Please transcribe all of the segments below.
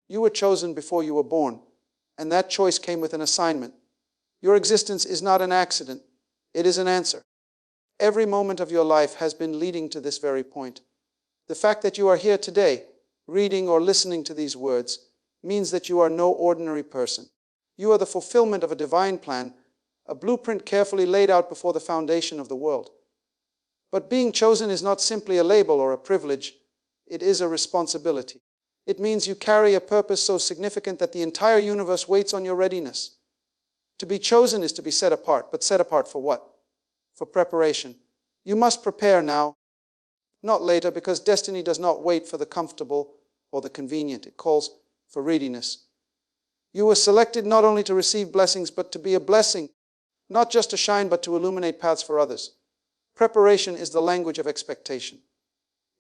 You were chosen before you were born, and that choice came with an assignment. Your existence is not an accident. It is an answer. Every moment of your life has been leading to this very point. The fact that you are here today, reading or listening to these words, means that you are no ordinary person. You are the fulfillment of a divine plan, a blueprint carefully laid out before the foundation of the world. But being chosen is not simply a label or a privilege. It is a responsibility. It means you carry a purpose so significant that the entire universe waits on your readiness. To be chosen is to be set apart, but set apart for what? For preparation. You must prepare now, not later, because destiny does not wait for the comfortable or the convenient. It calls for readiness. You were selected not only to receive blessings, but to be a blessing, not just to shine, but to illuminate paths for others. Preparation is the language of expectation.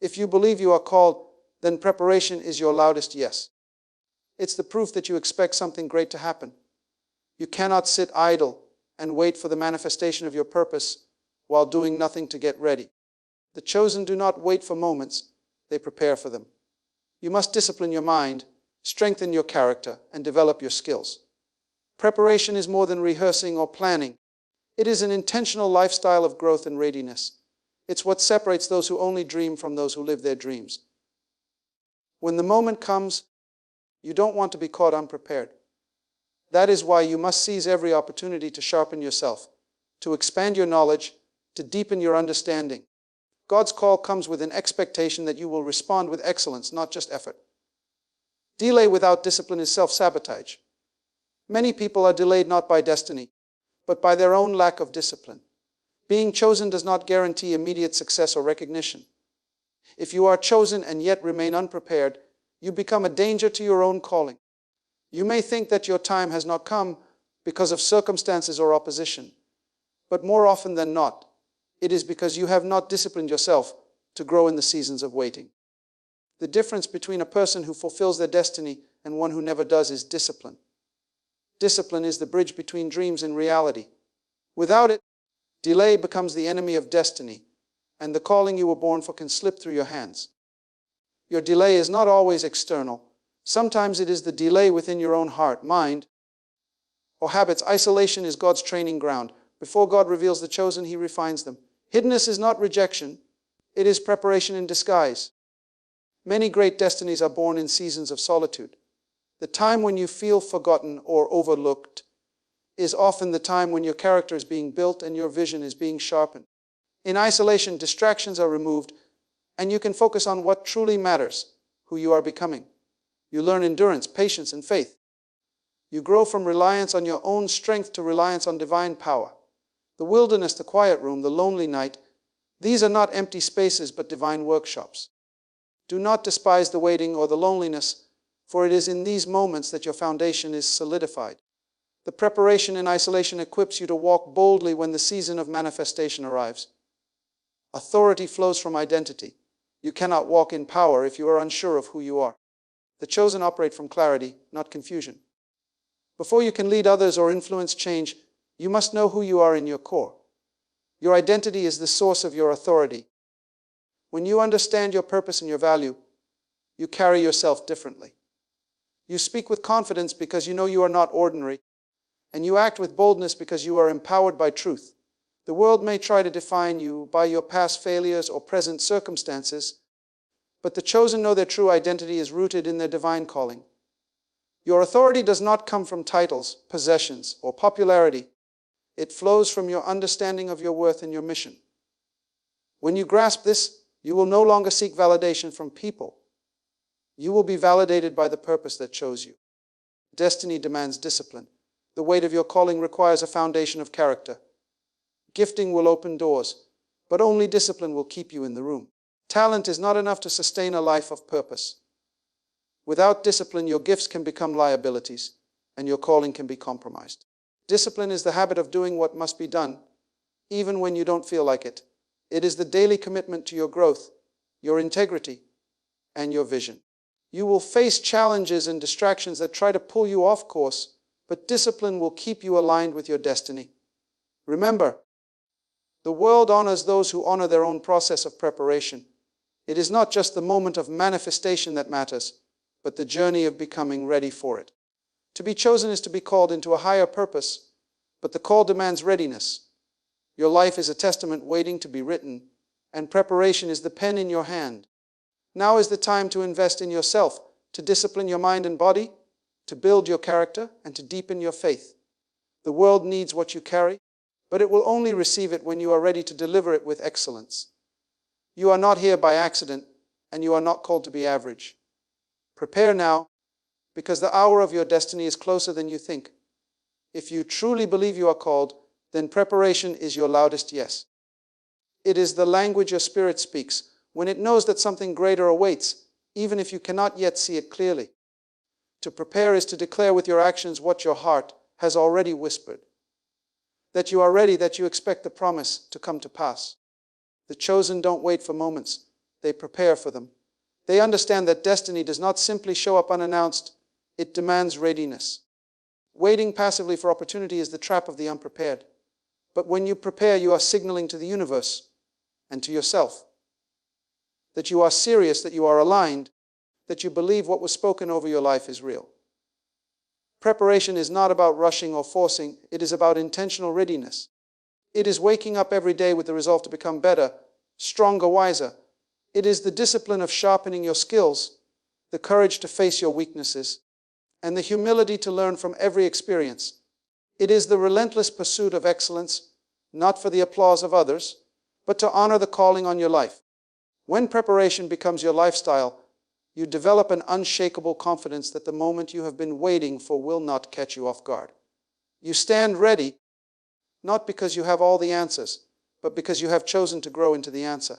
If you believe you are called, then preparation is your loudest yes. It's the proof that you expect something great to happen. You cannot sit idle and wait for the manifestation of your purpose while doing nothing to get ready. The chosen do not wait for moments, they prepare for them. You must discipline your mind, strengthen your character, and develop your skills. Preparation is more than rehearsing or planning. It is an intentional lifestyle of growth and readiness. It's what separates those who only dream from those who live their dreams. When the moment comes, you don't want to be caught unprepared. That is why you must seize every opportunity to sharpen yourself, to expand your knowledge, to deepen your understanding. God's call comes with an expectation that you will respond with excellence, not just effort. Delay without discipline is self-sabotage. Many people are delayed not by destiny, but by their own lack of discipline. Being chosen does not guarantee immediate success or recognition. If you are chosen and yet remain unprepared, you become a danger to your own calling. You may think that your time has not come because of circumstances or opposition, but more often than not, it is because you have not disciplined yourself to grow in the seasons of waiting. The difference between a person who fulfills their destiny and one who never does is discipline. Discipline is the bridge between dreams and reality. Without it, delay becomes the enemy of destiny, and the calling you were born for can slip through your hands. Your delay is not always external. Sometimes it is the delay within your own heart, mind, or habits. Isolation is God's training ground. Before God reveals the chosen, He refines them. Hiddenness is not rejection. It is preparation in disguise. Many great destinies are born in seasons of solitude. The time when you feel forgotten or overlooked is often the time when your character is being built and your vision is being sharpened. In isolation, distractions are removed, and you can focus on what truly matters, who you are becoming. You learn endurance, patience, and faith. You grow from reliance on your own strength to reliance on divine power. The wilderness, the quiet room, the lonely night, these are not empty spaces but divine workshops. Do not despise the waiting or the loneliness, for it is in these moments that your foundation is solidified. The preparation in isolation equips you to walk boldly when the season of manifestation arrives. Authority flows from identity. You cannot walk in power if you are unsure of who you are. The chosen operate from clarity, not confusion. Before you can lead others or influence change, you must know who you are in your core. Your identity is the source of your authority. When you understand your purpose and your value, you carry yourself differently. You speak with confidence because you know you are not ordinary, and you act with boldness because you are empowered by truth. The world may try to define you by your past failures or present circumstances, but the chosen know their true identity is rooted in their divine calling. Your authority does not come from titles, possessions, or popularity. It flows from your understanding of your worth and your mission. When you grasp this, you will no longer seek validation from people. You will be validated by the purpose that chose you. Destiny demands discipline. The weight of your calling requires a foundation of character. Gifting will open doors, but only discipline will keep you in the room. Talent is not enough to sustain a life of purpose. Without discipline, your gifts can become liabilities, and your calling can be compromised. Discipline is the habit of doing what must be done, even when you don't feel like it. It is the daily commitment to your growth, your integrity, and your vision. You will face challenges and distractions that try to pull you off course, but discipline will keep you aligned with your destiny. Remember, the world honors those who honor their own process of preparation. It is not just the moment of manifestation that matters, but the journey of becoming ready for it. To be chosen is to be called into a higher purpose, but the call demands readiness. Your life is a testament waiting to be written, and preparation is the pen in your hand. Now is the time to invest in yourself, to discipline your mind and body, to build your character, and to deepen your faith. The world needs what you carry, but it will only receive it when you are ready to deliver it with excellence. You are not here by accident, and you are not called to be average. Prepare now, because the hour of your destiny is closer than you think. If you truly believe you are called, then preparation is your loudest yes. It is the language your spirit speaks when it knows that something greater awaits, even if you cannot yet see it clearly. To prepare is to declare with your actions what your heart has already whispered. That you are ready, that you expect the promise to come to pass. The chosen don't wait for moments, they prepare for them. They understand that destiny does not simply show up unannounced, it demands readiness. Waiting passively for opportunity is the trap of the unprepared. But when you prepare, you are signaling to the universe and to yourself that you are serious, that you are aligned, that you believe what was spoken over your life is real. Preparation is not about rushing or forcing, it is about intentional readiness. It is waking up every day with the resolve to become better, stronger, wiser. It is the discipline of sharpening your skills, the courage to face your weaknesses, and the humility to learn from every experience. It is the relentless pursuit of excellence, not for the applause of others, but to honor the calling on your life. When preparation becomes your lifestyle, you develop an unshakable confidence that the moment you have been waiting for will not catch you off guard. You stand ready, not because you have all the answers, but because you have chosen to grow into the answer.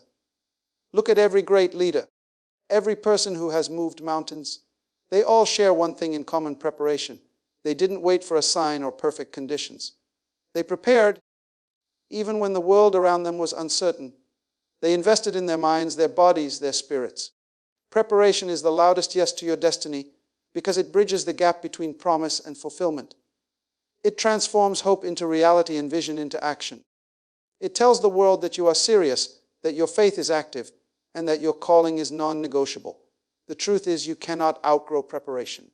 Look at every great leader, every person who has moved mountains. They all share one thing in common: preparation. They didn't wait for a sign or perfect conditions. They prepared even when the world around them was uncertain. They invested in their minds, their bodies, their spirits. Preparation is the loudest yes to your destiny because it bridges the gap between promise and fulfillment. It transforms hope into reality and vision into action. It tells the world that you are serious, that your faith is active, and that your calling is non-negotiable. The truth is, you cannot outgrow preparation.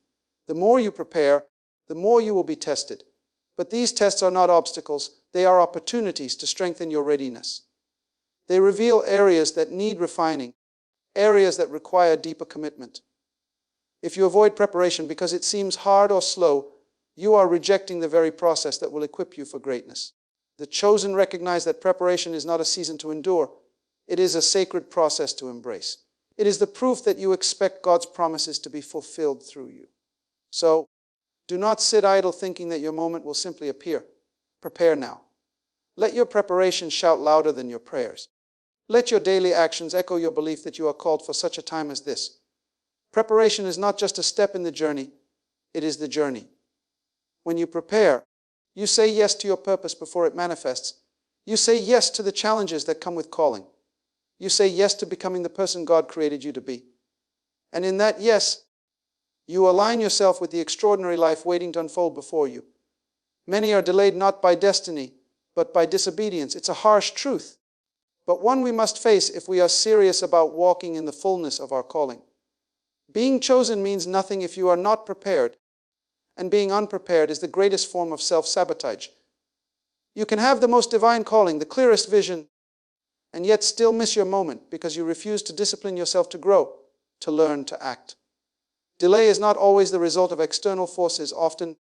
The more you prepare, the more you will be tested. But these tests are not obstacles, they are opportunities to strengthen your readiness. They reveal areas that need refining, areas that require deeper commitment. If you avoid preparation because it seems hard or slow, you are rejecting the very process that will equip you for greatness. The chosen recognize that preparation is not a season to endure, it is a sacred process to embrace. It is the proof that you expect God's promises to be fulfilled through you. So, do not sit idle thinking that your moment will simply appear. Prepare now. Let your preparation shout louder than your prayers. Let your daily actions echo your belief that you are called for such a time as this. Preparation is not just a step in the journey, it is the journey. When you prepare, you say yes to your purpose before it manifests. You say yes to the challenges that come with calling. You say yes to becoming the person God created you to be. And in that yes, you align yourself with the extraordinary life waiting to unfold before you. Many are delayed not by destiny, but by disobedience. It's a harsh truth, but one we must face if we are serious about walking in the fullness of our calling. Being chosen means nothing if you are not prepared, and being unprepared is the greatest form of self-sabotage. You can have the most divine calling, the clearest vision, and yet still miss your moment because you refuse to discipline yourself to grow, to learn, to act. Delay is not always the result of external forces. Often,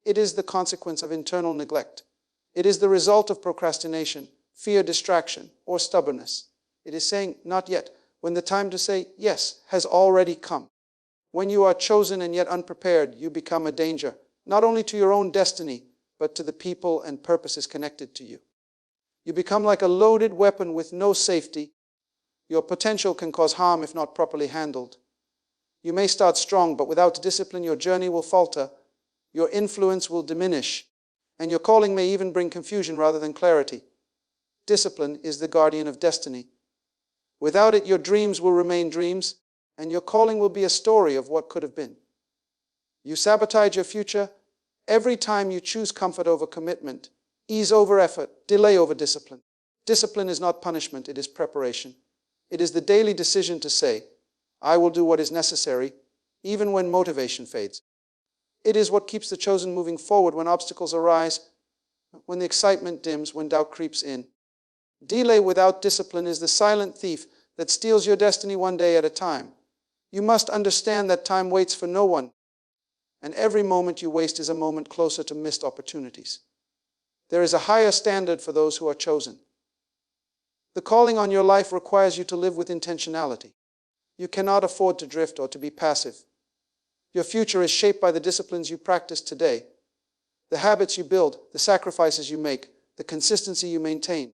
it is the consequence of internal neglect. It is the result of procrastination, fear, distraction, or stubbornness. It is saying, not yet, when the time to say yes has already come. When you are chosen and yet unprepared, you become a danger, not only to your own destiny, but to the people and purposes connected to you. You become like a loaded weapon with no safety. Your potential can cause harm if not properly handled. You may start strong, but without discipline, your journey will falter, your influence will diminish, and your calling may even bring confusion rather than clarity. Discipline is the guardian of destiny. Without it, your dreams will remain dreams, and your calling will be a story of what could have been. You sabotage your future every time you choose comfort over commitment, ease over effort, delay over discipline. Discipline is not punishment, it is preparation. It is the daily decision to say, I will do what is necessary, even when motivation fades. It is what keeps the chosen moving forward when obstacles arise, when the excitement dims, when doubt creeps in. Delay without discipline is the silent thief that steals your destiny one day at a time. You must understand that time waits for no one, and every moment you waste is a moment closer to missed opportunities. There is a higher standard for those who are chosen. The calling on your life requires you to live with intentionality. You cannot afford to drift or to be passive. Your future is shaped by the disciplines you practice today, the habits you build, the sacrifices you make, the consistency you maintain.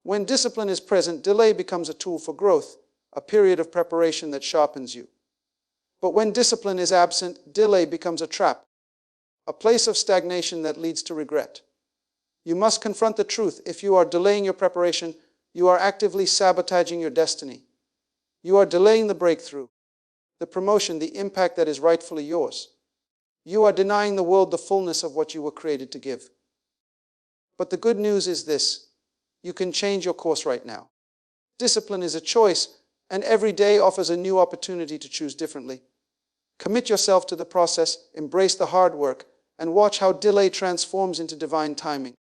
When discipline is present, delay becomes a tool for growth, a period of preparation that sharpens you. But when discipline is absent, delay becomes a trap, a place of stagnation that leads to regret. You must confront the truth. If you are delaying your preparation, you are actively sabotaging your destiny. You are delaying the breakthrough, the promotion, the impact that is rightfully yours. You are denying the world the fullness of what you were created to give. But the good news is this: you can change your course right now. Discipline is a choice, and every day offers a new opportunity to choose differently. Commit yourself to the process, embrace the hard work, and watch how delay transforms into divine timing.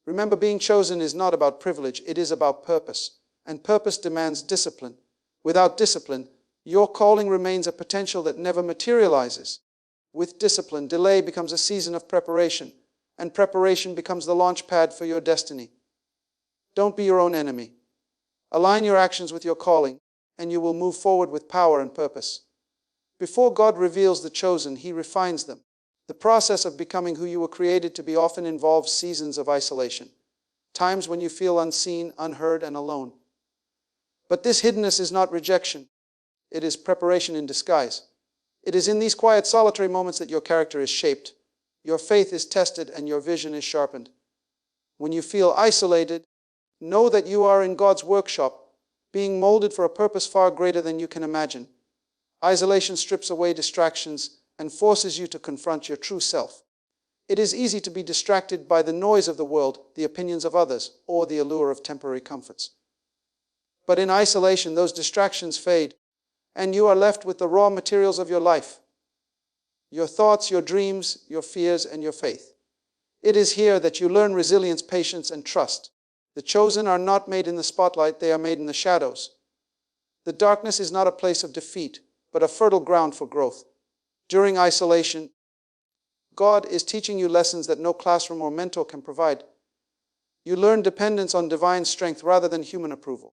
Remember, being chosen is not about privilege, it is about purpose. And purpose demands discipline. Without discipline, your calling remains a potential that never materializes. With discipline, delay becomes a season of preparation, and preparation becomes the launch pad for your destiny. Don't be your own enemy. Align your actions with your calling, and you will move forward with power and purpose. Before God reveals the chosen, He refines them. The process of becoming who you were created to be often involves seasons of isolation, times when you feel unseen, unheard, and alone. But this hiddenness is not rejection. It is preparation in disguise. It is in these quiet, solitary moments that your character is shaped, your faith is tested, and your vision is sharpened. When you feel isolated, know that you are in God's workshop, being molded for a purpose far greater than you can imagine. Isolation strips away distractions and forces you to confront your true self. It is easy to be distracted by the noise of the world, the opinions of others, or the allure of temporary comforts. But in isolation, those distractions fade, and you are left with the raw materials of your life: your thoughts, your dreams, your fears, and your faith. It is here that you learn resilience, patience, and trust. The chosen are not made in the spotlight, they are made in the shadows. The darkness is not a place of defeat, but a fertile ground for growth. During isolation, God is teaching you lessons that no classroom or mentor can provide. You learn dependence on divine strength rather than human approval.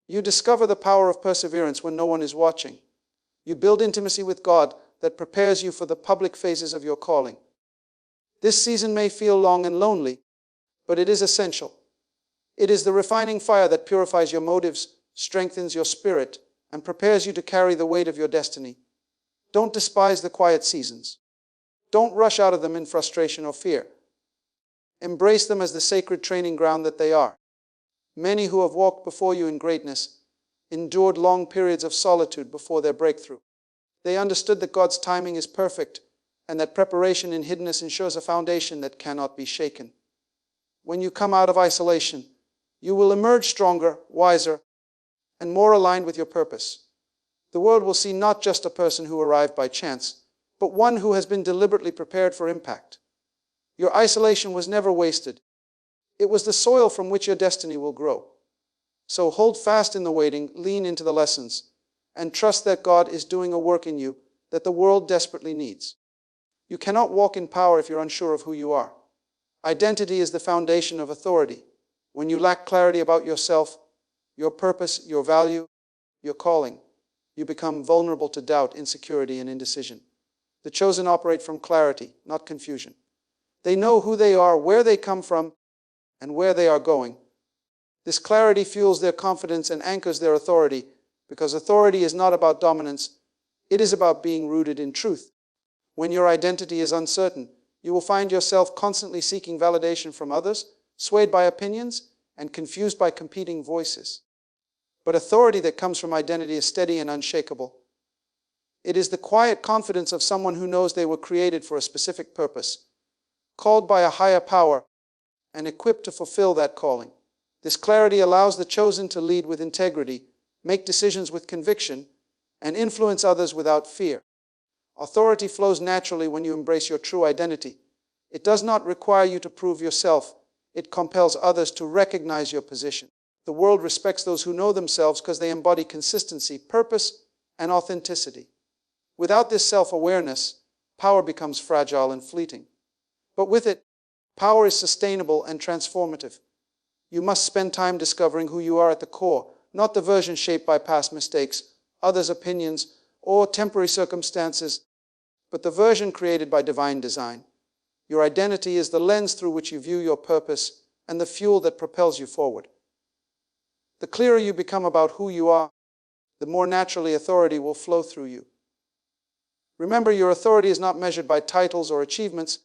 You discover the power of perseverance when no one is watching. You build intimacy with God that prepares you for the public phases of your calling. This season may feel long and lonely, but it is essential. It is the refining fire that purifies your motives, strengthens your spirit, and prepares you to carry the weight of your destiny. Don't despise the quiet seasons. Don't rush out of them in frustration or fear. Embrace them as the sacred training ground that they are. Many who have walked before you in greatness endured long periods of solitude before their breakthrough. They understood that God's timing is perfect and that preparation in hiddenness ensures a foundation that cannot be shaken. When you come out of isolation, you will emerge stronger, wiser, and more aligned with your purpose. The world will see not just a person who arrived by chance, but one who has been deliberately prepared for impact. Your isolation was never wasted. It was the soil from which your destiny will grow. So hold fast in the waiting, lean into the lessons, and trust that God is doing a work in you that the world desperately needs. You cannot walk in power if you're unsure of who you are. Identity is the foundation of authority. When you lack clarity about yourself, your purpose, your value, your calling, you become vulnerable to doubt, insecurity, and indecision. The chosen operate from clarity, not confusion. They know who they are, where they come from, and where they are going. This clarity fuels their confidence and anchors their authority, because authority is not about dominance, it is about being rooted in truth. When your identity is uncertain, you will find yourself constantly seeking validation from others, swayed by opinions, and confused by competing voices. But authority that comes from identity is steady and unshakable. It is the quiet confidence of someone who knows they were created for a specific purpose, called by a higher power, and equipped to fulfill that calling. This clarity allows the chosen to lead with integrity, make decisions with conviction, and influence others without fear. Authority flows naturally when you embrace your true identity. It does not require you to prove yourself. It compels others to recognize your position. The world respects those who know themselves because they embody consistency, purpose, and authenticity. Without this self-awareness, power becomes fragile and fleeting. But with it, power is sustainable and transformative. You must spend time discovering who you are at the core, not the version shaped by past mistakes, others' opinions, or temporary circumstances, but the version created by divine design. Your identity is the lens through which you view your purpose and the fuel that propels you forward. The clearer you become about who you are, the more naturally authority will flow through you. Remember, your authority is not measured by titles or achievements,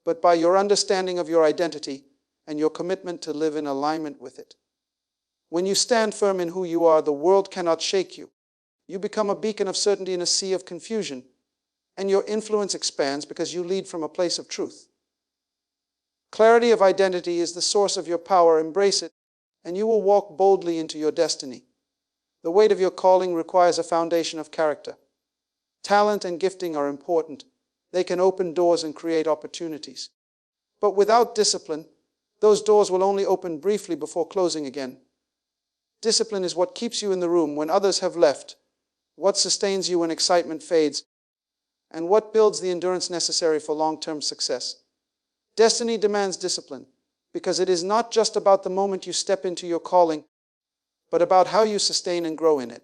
but by your understanding of your identity and your commitment to live in alignment with it. When you stand firm in who you are, the world cannot shake you. You become a beacon of certainty in a sea of confusion, and your influence expands because you lead from a place of truth. Clarity of identity is the source of your power. Embrace it, and you will walk boldly into your destiny. The weight of your calling requires a foundation of character. Talent and gifting are important. They can open doors and create opportunities. But without discipline, those doors will only open briefly before closing again. Discipline is what keeps you in the room when others have left, what sustains you when excitement fades, and what builds the endurance necessary for long-term success. Destiny demands discipline because it is not just about the moment you step into your calling, but about how you sustain and grow in it.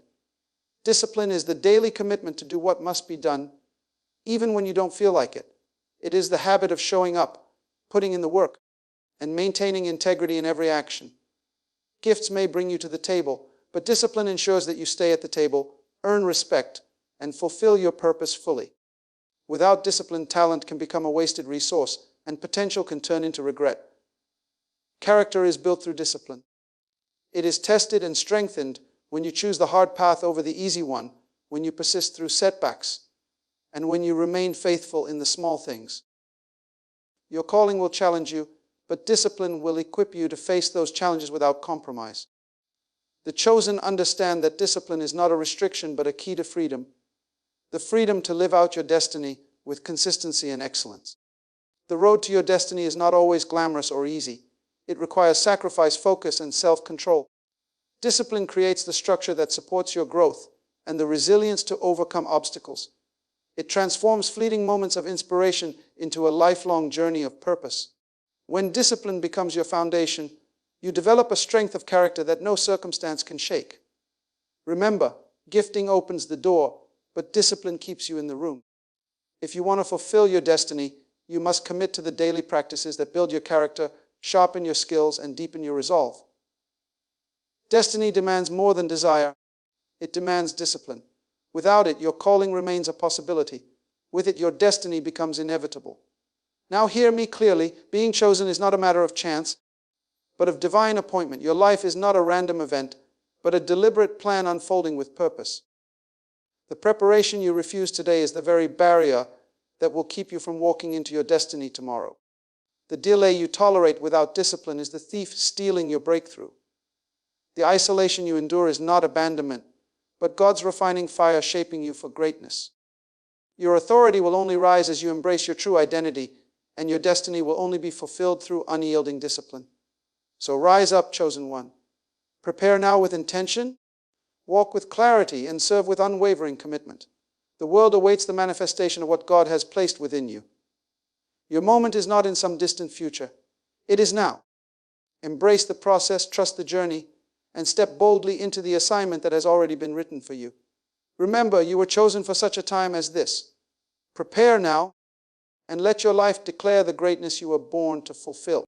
Discipline is the daily commitment to do what must be done, even when you don't feel like it. It is the habit of showing up, putting in the work, and maintaining integrity in every action. Gifts may bring you to the table, but discipline ensures that you stay at the table, earn respect, and fulfill your purpose fully. Without discipline, talent can become a wasted resource, and potential can turn into regret. Character is built through discipline. It is tested and strengthened when you choose the hard path over the easy one, when you persist through setbacks, and when you remain faithful in the small things. Your calling will challenge you, but discipline will equip you to face those challenges without compromise. The chosen understand that discipline is not a restriction but a key to freedom, the freedom to live out your destiny with consistency and excellence. The road to your destiny is not always glamorous or easy. It requires sacrifice, focus, and self-control. Discipline creates the structure that supports your growth and the resilience to overcome obstacles. It transforms fleeting moments of inspiration into a lifelong journey of purpose. When discipline becomes your foundation, you develop a strength of character that no circumstance can shake. Remember, gifting opens the door, but discipline keeps you in the room. If you want to fulfill your destiny, you must commit to the daily practices that build your character, sharpen your skills, and deepen your resolve. Destiny demands more than desire. It demands discipline. Without it, your calling remains a possibility. With it, your destiny becomes inevitable. Now hear me clearly. Being chosen is not a matter of chance, but of divine appointment. Your life is not a random event, but a deliberate plan unfolding with purpose. The preparation you refuse today is the very barrier that will keep you from walking into your destiny tomorrow. The delay you tolerate without discipline is the thief stealing your breakthrough. The isolation you endure is not abandonment, but God's refining fire shaping you for greatness. Your authority will only rise as you embrace your true identity, and your destiny will only be fulfilled through unyielding discipline. So rise up, chosen one. Prepare now with intention, walk with clarity, and serve with unwavering commitment. The world awaits the manifestation of what God has placed within you. Your moment is not in some distant future. It is now. Embrace the process, trust the journey, and step boldly into the assignment that has already been written for you. Remember, you were chosen for such a time as this. Prepare now, and let your life declare the greatness you were born to fulfill.